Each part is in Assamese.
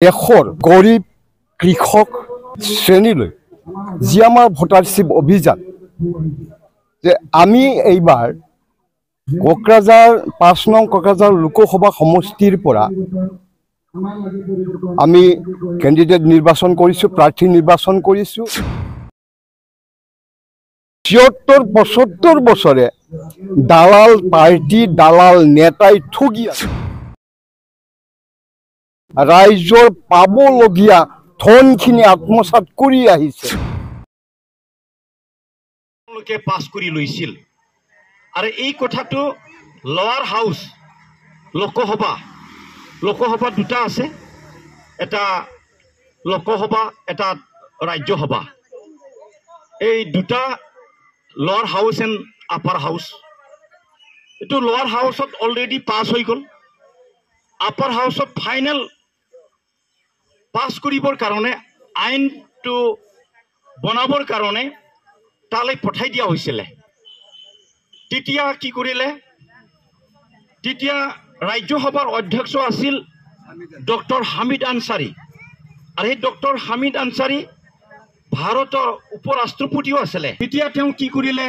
দেশৰ গৰীব কৃষক শ্ৰেণীলৈ যি আমাৰ ভোটাৰশ্বিপ অভিযান যে আমি এইবাৰ কোকৰাঝাৰ ৫ নং কোকৰাঝাৰ লোকসভা সমষ্টিৰ পৰা আমি কেণ্ডিডেট নিৰ্বাচন কৰিছোঁ, প্ৰাৰ্থী নিৰ্বাচন কৰিছোঁ। ৭৬-৭৫ বছৰে দালাল পাৰ্টি দালাল নেতাই ঠগি আছে, ৰাইজৰ পাবলগীয়া ধনখিনি আত্মসাৎ কৰি আহিছে। পাছ কৰি লৈছিল আৰু এই কথাটো লোৱাৰ হাউচ লোকসভা দুটা আছে, এটা লোকসভা এটা ৰাজ্যসভা। এই দুটা লোৱাৰ হাউচ এণ্ড আপাৰ হাউচ, এইটো লোৱাৰ হাউচত অলৰেডি পাছ হৈ গ'ল। আপাৰ হাউচত ফাইনেল পাছ কৰিবৰ কাৰণে আইনটো বনাবৰ কাৰণে তালৈ পঠাই দিয়া হৈছিলে। তেতিয়া কি কৰিলে, তেতিয়া ৰাজ্যসভাৰ অধ্যক্ষ আছিল ডক্টৰ হামিদ আনচাৰী, আৰু সেই ডক্টৰ হামিদ আনচাৰী ভাৰতৰ উপ ৰাষ্ট্ৰপতিও আছিলে। তেতিয়া তেওঁ কি কৰিলে,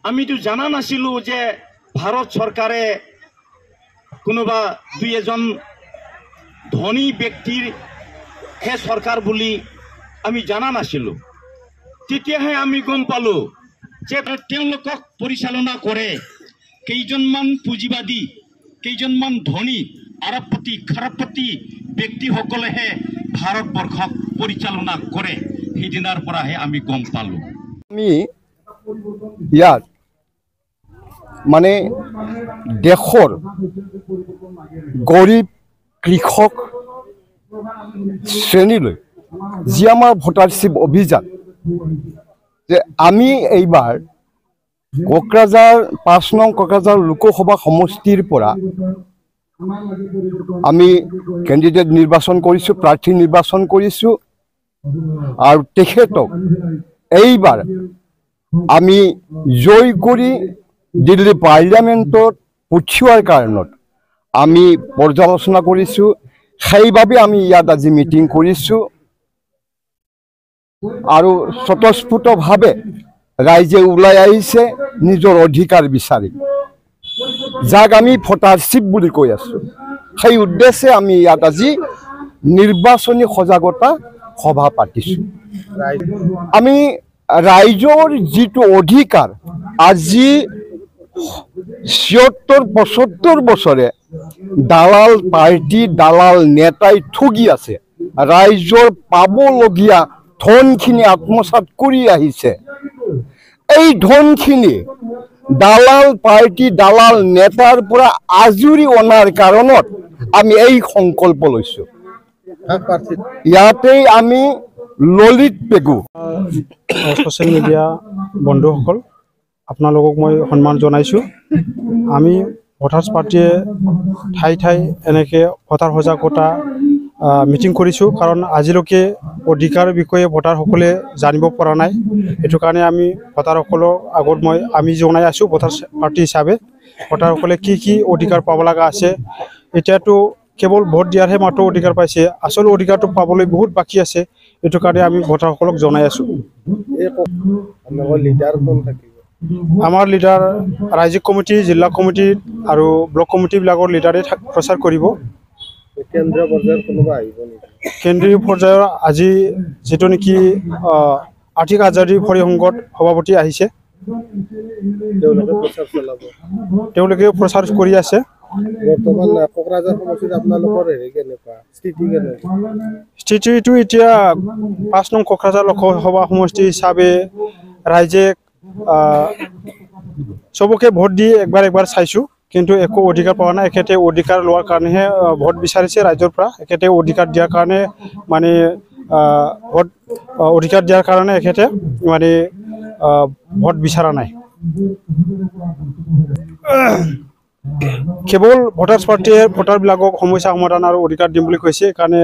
আমিতো জানা নাছিলোঁ যে ভাৰত চৰকাৰে কোনোবা দুই এজন ধনী ব্যক্তিৰ হে চৰকাৰ বুলি আমি জানা নাছিলোঁ। তেতিয়াহে আমি গম পালোঁ যে তেওঁলোকক পৰিচালনা কৰে কেইজনমান পুঁজিবাদী, কেইজনমান ধনী আৰবপতি খাৰবপতি ব্যক্তিসকলেহে ভাৰতবৰ্ষক পৰিচালনা কৰে। সেইদিনাৰ পৰাহে আমি গম পালোঁ। আমি ইয়াত মানে দেশৰ গৰীব কৃষক শ্ৰেণীলৈ যি আমাৰ ভোটাৰশ্বিপ অভিযান যে আমি এইবাৰ কোকৰাঝাৰ ৫ নং কোকৰাঝাৰ লোকসভা সমষ্টিৰ পৰা আমি কেণ্ডিডেট নিৰ্বাচন কৰিছোঁ, প্ৰাৰ্থী নিৰ্বাচন কৰিছোঁ। আৰু তেখেতক এইবাৰ আমি জয় কৰি দিল্লী পাৰ্লিয়ামেণ্টত পঠিওৱাৰ কাৰণত আমি পৰ্যালোচনা কৰিছোঁ। সেইবাবে আমি ইয়াত আজি মিটিং কৰিছোঁ আৰু স্বতঃস্ফূৰ্তভাৱে ৰাইজে ওলাই আহিছে নিজৰ অধিকাৰ বিচাৰি, যাক আমি ভোটাৰশ্বিপ বুলি কৈ আছোঁ। সেই উদ্দেশ্যে আমি ইয়াত আজি নিৰ্বাচনী সজাগতা সভা পাতিছোঁ। আমি ৰাইজৰ যিটো অধিকাৰ, আজি ৭৬-৭৫ বছৰে দালাল পাৰ্টি দালাল নেতাই ঠগি আছে, ৰাইজৰ পাবলগীয়া ধনখিনি আত্মসাৎ কৰি আহিছে। এই ধনখিনি দালাল পাৰ্টি দালাল নেতাৰ পৰা আজৰি অনাৰ কাৰণত আমি এই সংকল্প লৈছোঁ। ইয়াতেই আমি ললিত পেগু ছ'চিয়েল মিডিয়া বন্ধুসকল, আপোনালোকক মই সন্মান জনাইছোঁ। আমি ভোটাৰ্ছ পাৰ্টীয়ে ঠাই ঠাই এনেকৈ ভোটাৰ সজাগতা মিটিং কৰিছোঁ, কাৰণ আজিলৈকে অধিকাৰৰ বিষয়ে ভোটাৰসকলে জানিব পৰা নাই। সেইটো কাৰণে আমি ভোটাৰসকলৰ আগত আমি জনাই আছোঁ, ভোটাৰ পাৰ্টি হিচাপে ভোটাৰসকলে কি অধিকাৰ পাব লগা আছে। এতিয়াতো কেৱল ভোট দিয়াৰহে মাত্ৰ অধিকাৰ পাইছে, আচল অধিকাৰটো পাবলৈ বহুত বাকী আছে। এইটো কাৰণে আমি ভোটাৰসকলক জনাই আছোঁ। আমাৰ লিডাৰ ৰাজ্যিক কমিটি, জিলা কমিটি আৰু ব্লক কমিটিবিলাকৰ লিডাৰে প্ৰচাৰ কৰিব। কেন্দ্ৰীয় পৰ্যায়ৰ আজি যিটো নেকি আৰ্থিক আজাদী পৰিসংঘত সভাপতি আহিছে, তেওঁলোকে প্ৰচাৰ কৰি আছে। স্থিতিটো এতিয়া ৫ নং কোকৰাঝাৰ লোকসভা সমষ্টি হিচাপে ৰাইজে চবকে ভোট দি একবাৰ চাইছোঁ, কিন্তু একো অধিকাৰ পোৱা নাই। এখেতে অধিকাৰ লোৱাৰ কাৰণেহে ভোট বিচাৰিছে ৰাইজৰ পৰা। এখেতে অধিকাৰ দিয়াৰ কাৰণে মানে অধিকাৰ দিয়াৰ কাৰণে এখেতে মানে ভোট বিচৰা নাই। কেৱল ভোটাৰ্ছ পাৰ্টীয়ে ভোটাৰবিলাকক সমস্যা সমাধান আৰু অধিকাৰ দিম বুলি কৈছে। সেইকাৰণে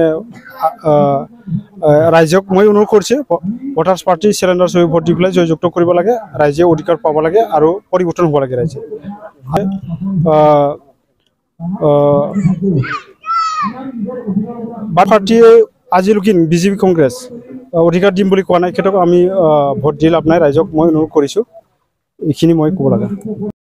ৰাইজক মই অনুৰোধ কৰিছোঁ, ভোটাৰ্ছ পাৰ্টি চিলিণ্ডাৰ চহি ভোট দি পেলাই জয়যুক্ত কৰিব লাগে। ৰাইজে অধিকাৰ পাব লাগে আৰু পৰিৱৰ্তন হ'ব লাগে ৰাইজে। বাট পাৰ্টীয়ে আজিলৈকে বিজেপি কংগ্ৰেছ অধিকাৰ দিম বুলি কোৱা নাই। সেইটোক আমি ভোট দি লাভ নাই, ৰাইজক মই অনুৰোধ কৰিছোঁ। এইখিনি মই ক'ব লগা।